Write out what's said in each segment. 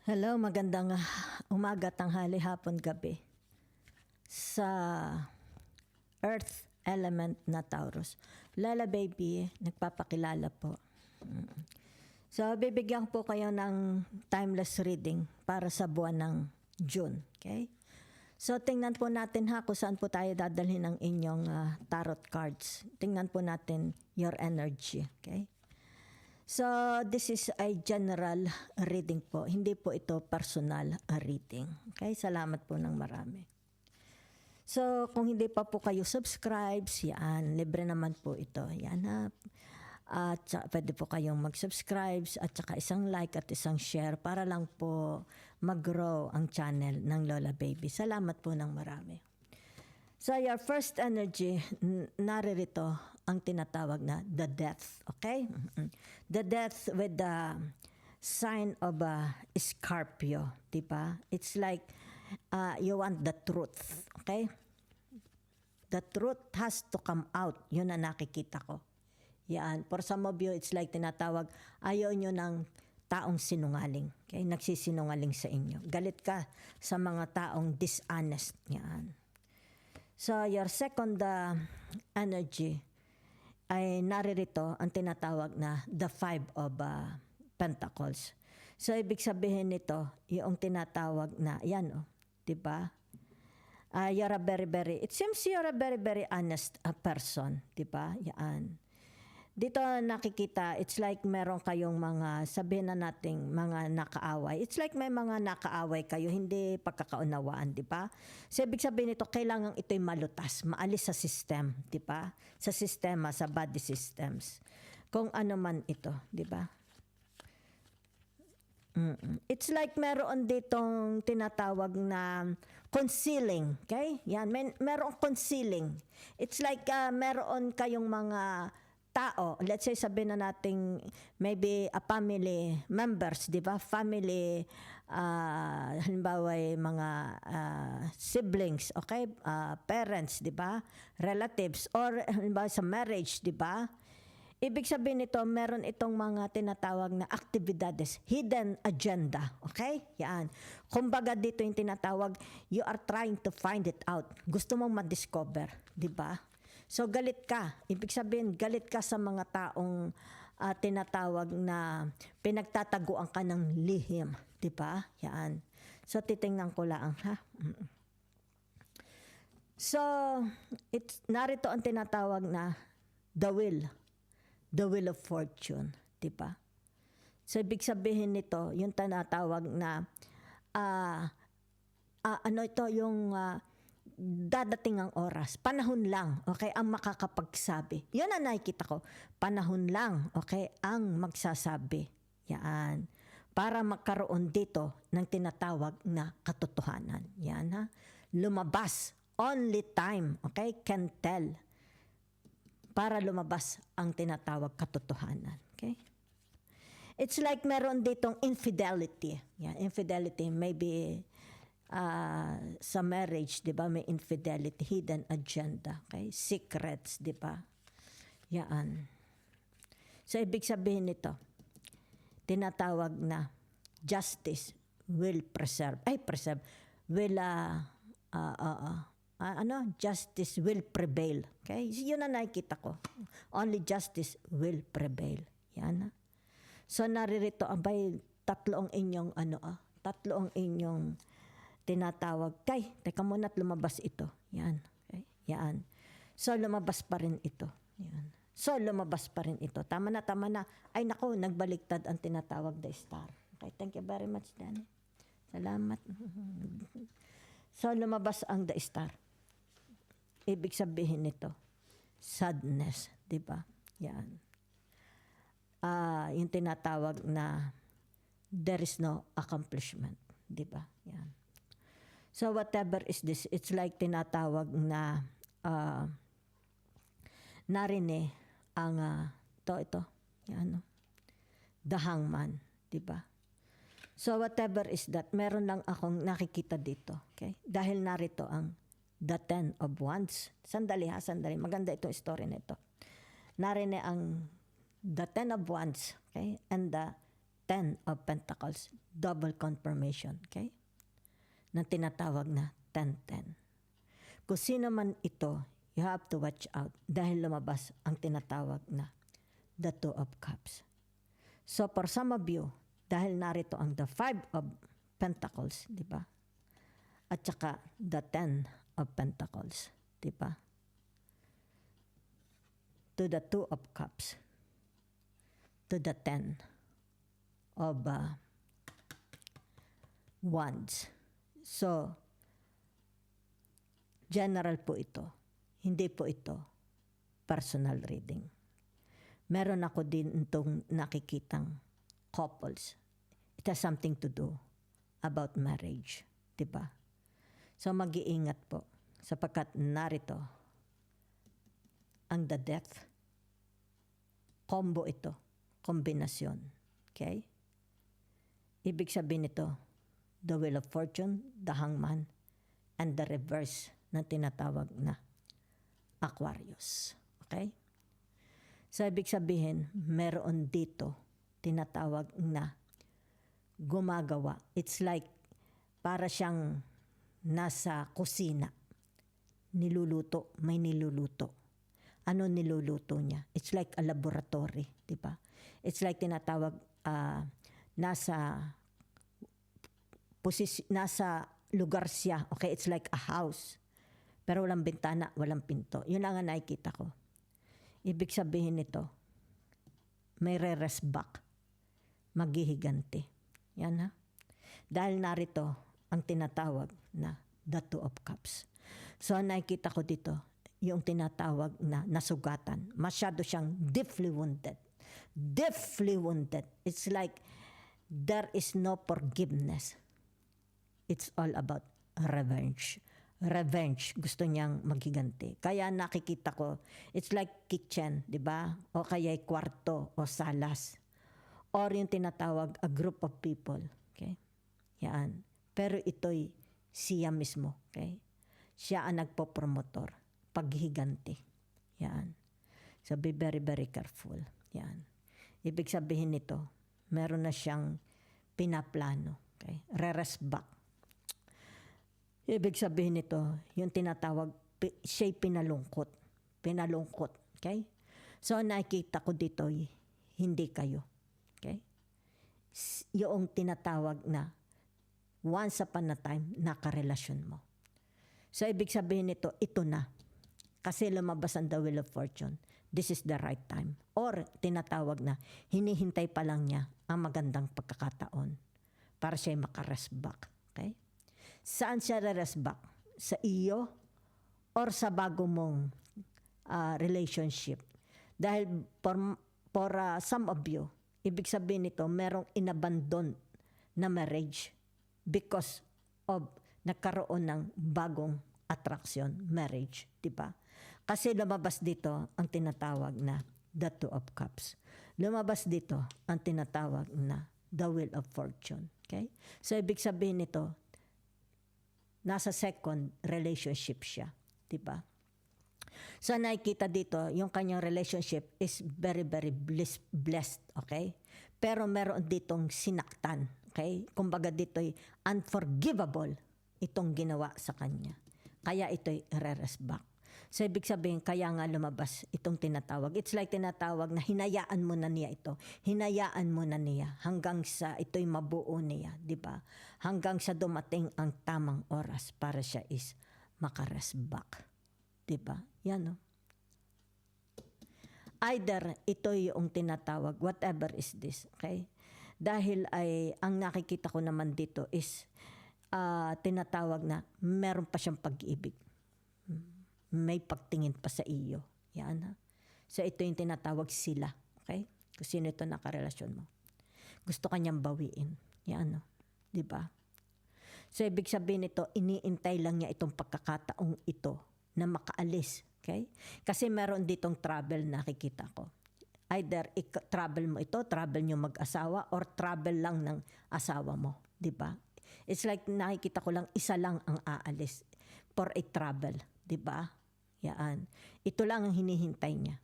Hello, magandang umaga, tanghali, hapon, gabi. Sa Earth element na Taurus. Lala baby, nagpapakilala po. So, bibigyan po kayo ng timeless reading para sa buwan ng June. Okay? So, tingnan po natin kung saan po tayo dadalhin ng inyong tarot cards. Tingnan po natin your energy. Okay? So, this is a general reading po. Hindi po ito personal reading. Okay? Salamat po ng marami. So, kung hindi pa po kayo subscribe, yan, libre naman po ito. Yan ha. At pwede po kayong mag-subscribe at saka isang like at isang share para lang po mag-grow ang channel ng Lola Baby. Salamat po ng marami. So, your first energy, naririto ang tinatawag na the death. Okay? The death with the sign of Scorpio. Diba? It's like you want the truth. Okay? The truth has to come out. Yun ang nakikita ko. Yan. For some of you, it's like tinatawag, ayaw nyo ng taong sinungaling. Okay? Nagsisinungaling sa inyo. Galit ka sa mga taong dishonest. Yan. So, your second energy ay naririto ang tinatawag na the Five of Pentacles. So, ibig sabihin nito, yung tinatawag na, yan diba? You're a it seems you're a very honest person, diba? Yan. Dito nakikita, it's like meron kayong mga, sabihin na nating mga nakaaway. It's like may mga nakaaway kayo, hindi pagkakaunawaan, di ba? So, ibig sabihin nito, kailangan ito'y malutas, maalis sa system, di ba? Sa sistema, sa body systems. Kung ano man ito, di ba? It's like meron ditong tinatawag na concealing, okay? Yan, meron concealing. It's like meron kayong mga tao, let's say sabihin na nating maybe a family members, di ba? Family, halimbawa mga siblings, okay? Parents, di ba? Relatives, or halimbawa sa marriage, di ba? Ibig sabihin nito, meron itong mga tinatawag na aktibidades, hidden agenda, okay? Yan. Kumbaga dito yung tinatawag, you are trying to find it out. Gusto mong ma-discover, di ba? So, galit ka. Ibig sabihin, galit ka sa mga taong tinatawag na pinagtataguan ka ng lihim. Diba? Yan. So, titingnan ko lang, ha? So, narito ang tinatawag na the will. The will of fortune. Diba? So, ibig sabihin nito, yung tinatawag na ano ito, yung dadating ang oras, panahon lang, okay, ang makakapagsabi. Yun ang nakikita ko, panahon lang, okay, ang magsasabi. Yan. Para magkaroon dito ng tinatawag na katotohanan. Yan ha. Lumabas, only time, okay, can tell. Para lumabas ang tinatawag katotohanan. Okay? It's like meron ditong infidelity. Yan, infidelity, maybe sa marriage, di ba, may infidelity, hidden agenda, okay? Secrets, di ba? Yan. So, ibig sabihin nito, tinatawag na justice will preserve. Will, justice will prevail. Okay? Yun na nakikita ko. Only justice will prevail. Yan. So, naririto, tatlo ang inyong tinatawag, teka muna at lumabas ito. Yan. Okay? Yan. So, lumabas pa rin ito. Yan. So, lumabas pa rin ito. Tama na. Ay, naku, nagbaliktad ang tinatawag the star. Okay, thank you very much, Danny. Salamat. So, lumabas ang the star. Ibig sabihin nito, sadness. Diba? Yan. Yung tinatawag na there is no accomplishment. Diba? Yan. So whatever is this, it's like tinatawag na narine ang ito, yan, the hangman, di ba? So whatever is that, meron lang akong nakikita dito, okay? Dahil narito ang the Ten of Wands. Sandali, maganda itong story nito. Narine ang the Ten of Wands, okay? And the Ten of Pentacles, double confirmation, okay? Na tinatawag na 10-10. Kung sino man ito, you have to watch out dahil lumabas ang tinatawag na the Two of Cups. So for some of you, dahil narito ang the Five of Pentacles, di ba? At saka the Ten of Pentacles, di ba? To the Two of Cups, to the Ten of Wands. So, general po ito. Hindi po ito personal reading. Meron ako din itong nakikitang couples. It has something to do about marriage. Diba? So, mag-iingat po. Sapagkat narito ang the death. Combo ito. Kombinasyon. Okay? Ibig sabihin nito, the Wheel of Fortune, the Hangman, and the reverse na tinatawag na Aquarius. Okay? So, ibig sabihin, meron dito tinatawag na gumagawa. It's like, para siyang nasa kusina. Niluluto, may niluluto. Ano niluluto niya? It's like a laboratory, di ba? It's like tinatawag, nasa lugar siya. Okay, it's like a house. Pero walang bintana, walang pinto. Yun lang ang nakikita ko. Ibig sabihin nito, may re-rest back. Maghihiganti. Yan ha. Dahil narito ang tinatawag na the Two of Cups. So nakikita ko dito, yung tinatawag na nasugatan. Masyado siyang deeply wounded. Deeply wounded. It's like there is no forgiveness. It's all about revenge. Revenge. Gusto niyang maghiganti. Kaya nakikita ko, it's like kitchen, di ba? O kaya kwarto o salas. Or yung tinatawag a group of people. Okay? Yan. Pero ito'y siya mismo. Okay? Siya ang nagpo-promotor. Paghiganti. Yan. So be very, very careful. Yan. Ibig sabihin nito, meron na siyang pinaplano. Okay? Re-rest back. Ibig sabihin nito, yung tinatawag, siya'y pinalungkot. Pinalungkot. Okay? So, nakikita ko dito, hindi kayo. Okay? Yung tinatawag na, once upon a time, nakarelasyon mo. So, ibig sabihin nito, ito na. Kasi lumabas ang the Wheel of Fortune. This is the right time. Or, tinatawag na, hinihintay pa lang niya ang magandang pagkakataon para siya'y makarest back. Okay? Saan siya re-rest back? Sa iyo or sa bago mong relationship? Dahil for some of you, ibig sabihin nito, merong inabandon na marriage because of nagkaroon ng bagong attraction, marriage, di ba? Kasi lumabas dito ang tinatawag na the Two of Cups. Lumabas dito ang tinatawag na the Wheel of Fortune. Okay? So, ibig sabihin nito, nasa second relationship siya. Diba? So, nakikita dito, yung kanyang relationship is very, very blessed. Okay? Pero meron ditong sinaktan. Okay? Kumbaga dito'y unforgivable itong ginawa sa kanya. Kaya ito'y re-rest back. So, ibig sabihin, kaya nga lumabas itong tinatawag. It's like tinatawag na hinayaan mo na niya ito. Hinayaan mo na niya hanggang sa ito'y mabuo niya. Diba? Hanggang sa dumating ang tamang oras para siya is makarest back. Diba? Yan, no? Either ito yung tinatawag, whatever is this. Okay? Dahil ay, ang nakikita ko naman dito is tinatawag na meron pa siyang pag-ibig. May pagtingin pa sa iyo. Yan ha. So ito yung tinatawag sila. Okay? Kung sino ito nakarelasyon mo. Gusto kanyang bawiin. Yan no. Diba? So ibig sabihin nito, iniintay lang niya itong pagkakataong ito na makaalis. Okay? Kasi meron ditong travel nakikita ko. Either travel mo ito, travel nyo mag-asawa, or travel lang ng asawa mo. Diba? It's like nakikita ko lang, isa lang ang aalis for a travel. Diba? Yan. Ito lang ang hinihintay niya.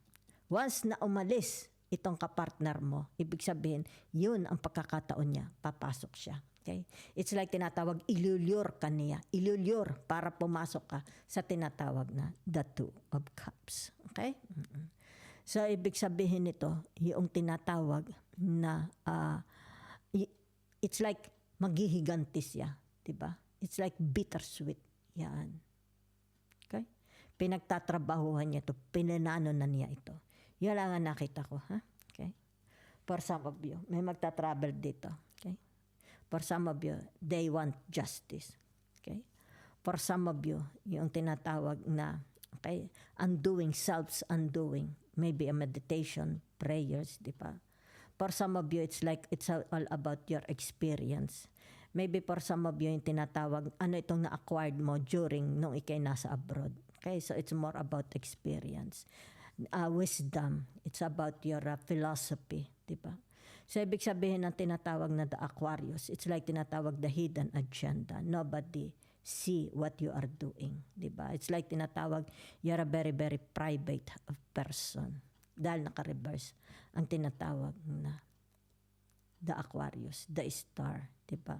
Once na umalis itong kapartner mo, ibig sabihin, yun ang pagkakataon niya, papasok siya. Okay? It's like tinatawag, ilulure ka niya. Ilulure para pumasok ka sa tinatawag na the Two of Cups. Okay? So, ibig sabihin nito, yung tinatawag na, it's like maghihiganti siya. Diba? It's like bittersweet. Yan. Okay? Pinagtatrabahuhan niya ito. Pinanano na niya ito. Yan lang ang nakita ko. Ha? Okay? For some of you, may magta-travel dito. Okay? For some of you, they want justice. Okay? For some of you, yung tinatawag na, okay, undoing, self-undoing. Maybe a meditation, prayers, di ba? For some of you, it's like, it's all about your experience. Maybe for some of you, yung tinatawag, ano itong na-acquired mo during nung ikay nasa abroad. Okay, so it's more about experience. Wisdom, it's about your philosophy, di ba? So, ibig sabihin ng tinatawag na the Aquarius, it's like tinatawag the hidden agenda. Nobody see what you are doing, di ba? It's like tinatawag, you're a very, very private person. Dahil naka-reverse ang tinatawag na the Aquarius, the star, di ba?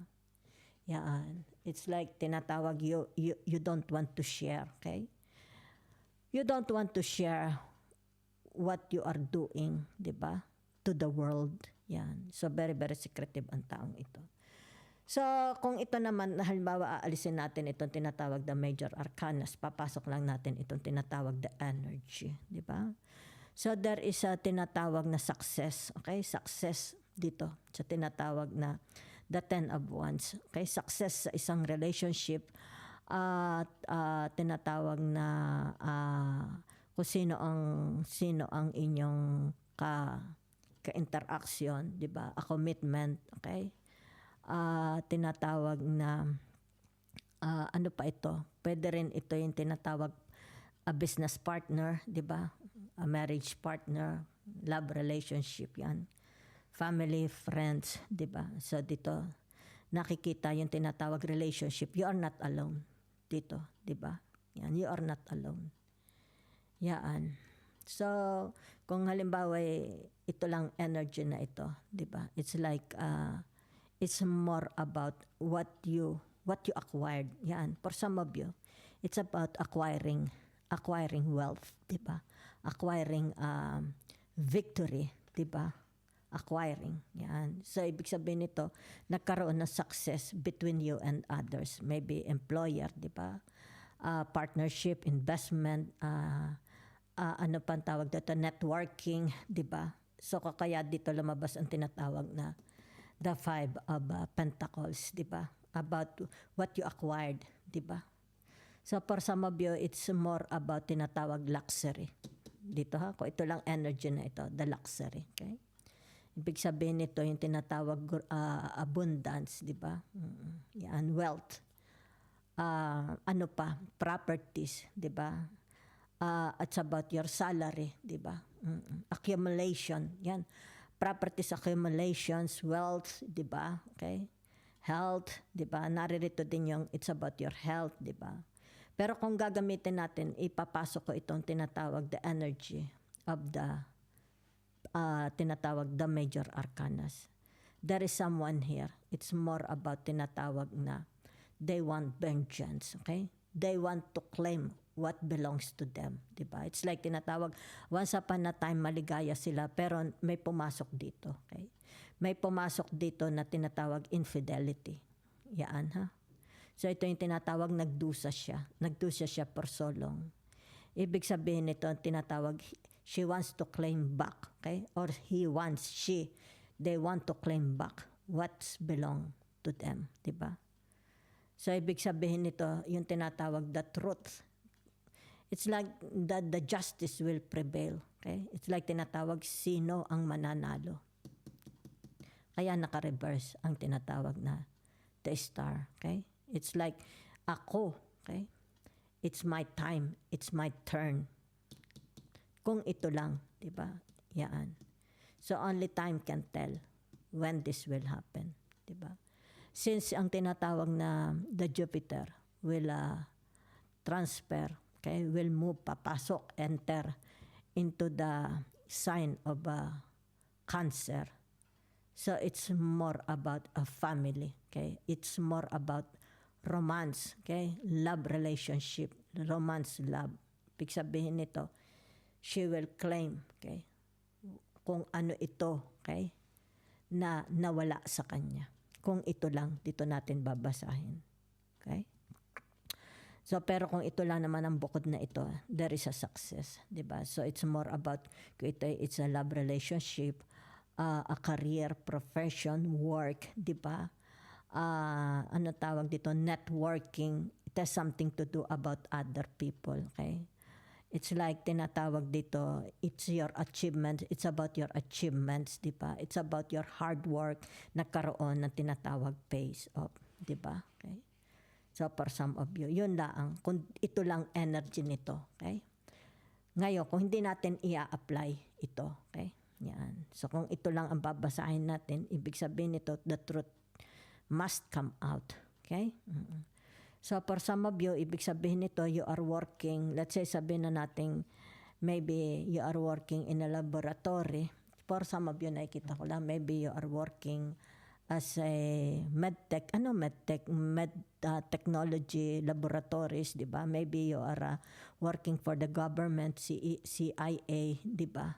Yan. It's like tinatawag you don't want to share, okay? You don't want to share what you are doing, di ba? To the world. Yan. So, very, very secretive ang taong ito. So, kung ito naman, halimbawa, aalisin natin itong tinatawag the major arcanas, papasok lang natin itong tinatawag the energy, di ba? So, there is a tinatawag na success, okay? Success dito sa tinatawag na the Ten of Wands. Okay? Success sa isang relationship at tinatawag na kung sino ang inyong ka-interaction, di ba? A commitment, okay? Tinatawag na ano pa ito? Pwede rin ito yung tinatawag a business partner, di ba? A marriage partner, love relationship yan. Family, friends, di ba? So dito nakikita yung tinatawag relationship. You are not alone dito, di ba? Yan, you are not alone. Yan. So, kung halimbawa ito lang energy na ito, di ba? It's like it's more about what you acquired. Yan. For some of you, it's about acquiring wealth, di ba? Acquiring victory, di ba? Acquiring. Yan. So, ibig sabihin nito, nagkaroon ng success between you and others. Maybe employer, di ba? Partnership, investment, ano pang tawag dito, networking, di ba? So, kaya dito lumabas ang tinatawag na the Five of Pentacles, di ba? About what you acquired, di ba? So, for some of you, it's more about tinatawag luxury. Dito ha, kung ito lang energy na ito, the luxury, okay? Ibig sabihin nito yung tinatawag abundance, di ba? Yan, wealth. Ano pa? Properties, di ba? It's about your salary, di ba? Accumulation, yan. Properties accumulations, wealth, di ba? Okay? Health, di ba? Naririto din yung it's about your health, di ba? Pero kung gagamitin natin, ipapasok ko itong tinatawag the energy of the tinatawag the major arcanas. There is someone here. It's more about tinatawag na they want vengeance, okay? They want to claim what belongs to them, di ba? It's like tinatawag, once upon a time maligaya sila, pero may pumasok dito, okay? May pumasok dito na tinatawag infidelity. Yan, ha? So ito yung tinatawag nagdusa siya. Nagdusa siya for so long. Ibig sabihin nito, tinatawag, she wants to claim back, okay? Or they want to claim back what's belong to them, di ba? So, ibig sabihin nito, yung tinatawag the truth. It's like the justice will prevail, okay? It's like tinatawag, sino ang mananalo? Kaya naka-reverse ang tinatawag na the star, okay? It's like, ako, okay? It's my time, it's my turn. Kung ito lang, di ba? Yan. So, only time can tell when this will happen, di ba? Since ang tinatawag na the Jupiter will transfer, okay, will move, papasok, enter into the sign of Cancer. So it's more about a family, okay? It's more about romance, okay? Love relationship, romance, love. Ibig sabihin nito, she will claim, okay? Kung ano ito, okay? Na nawala sa kanya. Kung ito lang, dito natin babasahin. Okay? So, pero kung ito lang naman ang bukod na ito, there is a success, di ba? So, it's more about, it's a love relationship, a career, profession, work, di ba? Ano tawag dito? Networking. It has something to do about other people, okay? It's like tinatawag dito, it's your achievement, it's about your achievements, di ba? It's about your hard work, nagkaroon ng tinatawag pays off, di ba? Okay? So for some of you, yun lang, kung ito lang energy nito, okay? Ngayon, kung hindi natin i-apply ito, okay? Yan. So kung ito lang ang babasahin natin, ibig sabihin nito, the truth must come out, okay? So for some of you, ibig sabihin nito, you are working, let's say sabihin na natin, maybe you are working in a laboratory. For some of you, nakikita ko lang, maybe you are working as a medtech, technology laboratories, di ba? Maybe you are working for the government, CIA, di ba?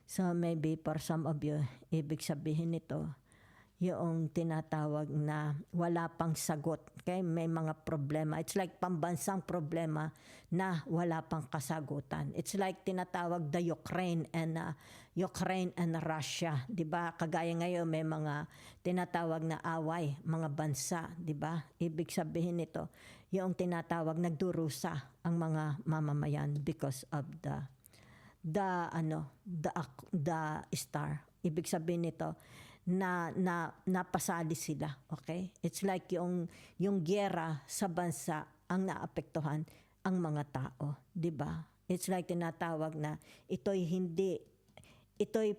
So maybe for some of you, ibig sabihin nito, yung tinatawag na wala pang sagot. Okay? May mga problema. It's like pambansang problema na wala pang kasagutan. It's like tinatawag the Ukraine and Russia. Diba? Kagaya ngayon may mga tinatawag na away, mga bansa. Diba? Ibig sabihin nito, yung tinatawag nagdurusa ang mga mamamayan because of the star. Ibig sabihin nito, na napasali sila, okay? It's like yung giyera sa bansa ang naapektuhan ang mga tao, 'di ba? It's like tinatawag na ito'y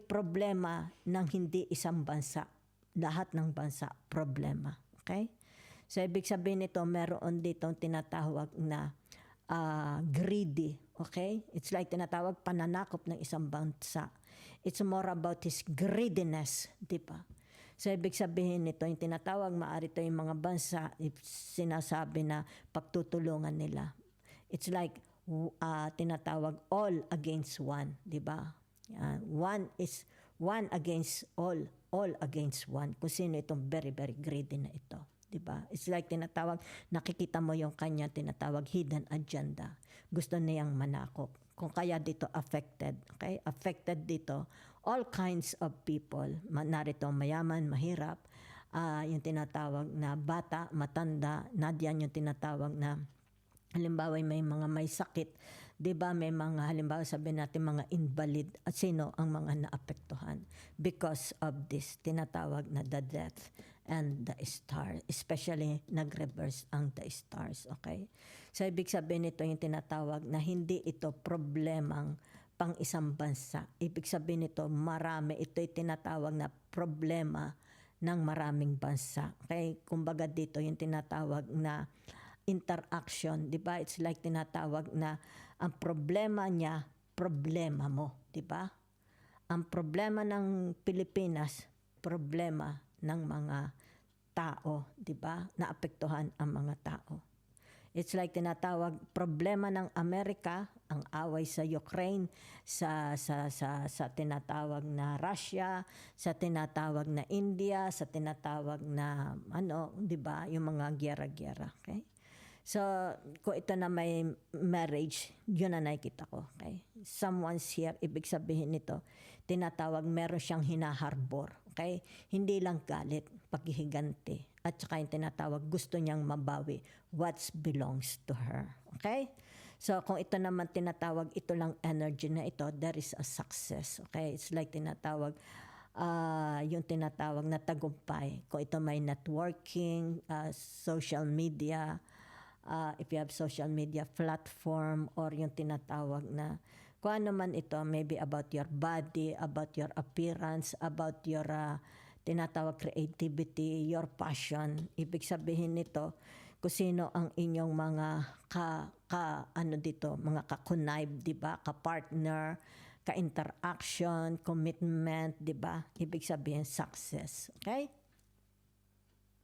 problema ng hindi isang bansa. Lahat ng bansa problema, okay? So ibig sabihin nito, meron dito tinatawag na greedy, okay? It's like tinatawag pananakop ng isang bansa. It's more about his greediness, di ba? So, ibig sabihin nito, yung tinatawag, maaari ito yung mga bansa, sinasabi na pagtutulungan nila. It's like, tinatawag all against one, di ba? One is one against all against one. Kung sino itong very, very greedy na ito. Diba? It's like tinatawag, nakikita mo yung kanya tinatawag hidden agenda. Gusto niyang manakop. Kung kaya dito affected, okay? Affected dito, all kinds of people, narito mayaman, mahirap, yung tinatawag na bata, matanda, nadyan yung tinatawag na halimbawa may sakit, 'di ba? May mga halimbawa sabihin natin mga invalid at sino ang mga naapektuhan because of this tinatawag na the death and the star, especially nag-reverse ang the stars, okay? So ibig sabihin nito yung tinatawag na hindi ito problemang pang isang bansa. Ibig sabihin nito marami, ito'y tinatawag na problema ng maraming bansa. Okay? Kumbaga dito yung tinatawag na interaction, di ba? It's like tinatawag na ang problema niya, problema mo, di ba? Ang problema ng Pilipinas, problema ng mga tao, di ba? Naapektuhan ang mga tao. It's like tinatawag problema ng Amerika, ang away sa Ukraine, sa tinatawag na Russia, sa tinatawag na India, sa tinatawag na di ba, yung mga giyera-giyera, okay? So, kung ito na may marriage, yun na nakikita ko. Okay? Someone's here, ibig sabihin nito, tinatawag, meron siyang hinaharbor. Okay? Hindi lang galit, paghihiganti. At saka yung tinatawag, gusto niyang mabawi what belongs to her. Okay? So, kung ito naman tinatawag, ito lang energy na ito, there is a success. Okay? It's like tinatawag, yung tinatawag na tagumpay. Kung ito may networking, social media, if you have social media platform or yung tinatawag na kung ano man ito, maybe about your body, about your appearance, about your tinatawag creativity, your passion. Ibig sabihin nito, kung sino ang inyong mga mga ka-connive, di ba? Ka-partner, ka-interaction, commitment, di ba? Ibig sabihin success. Okay?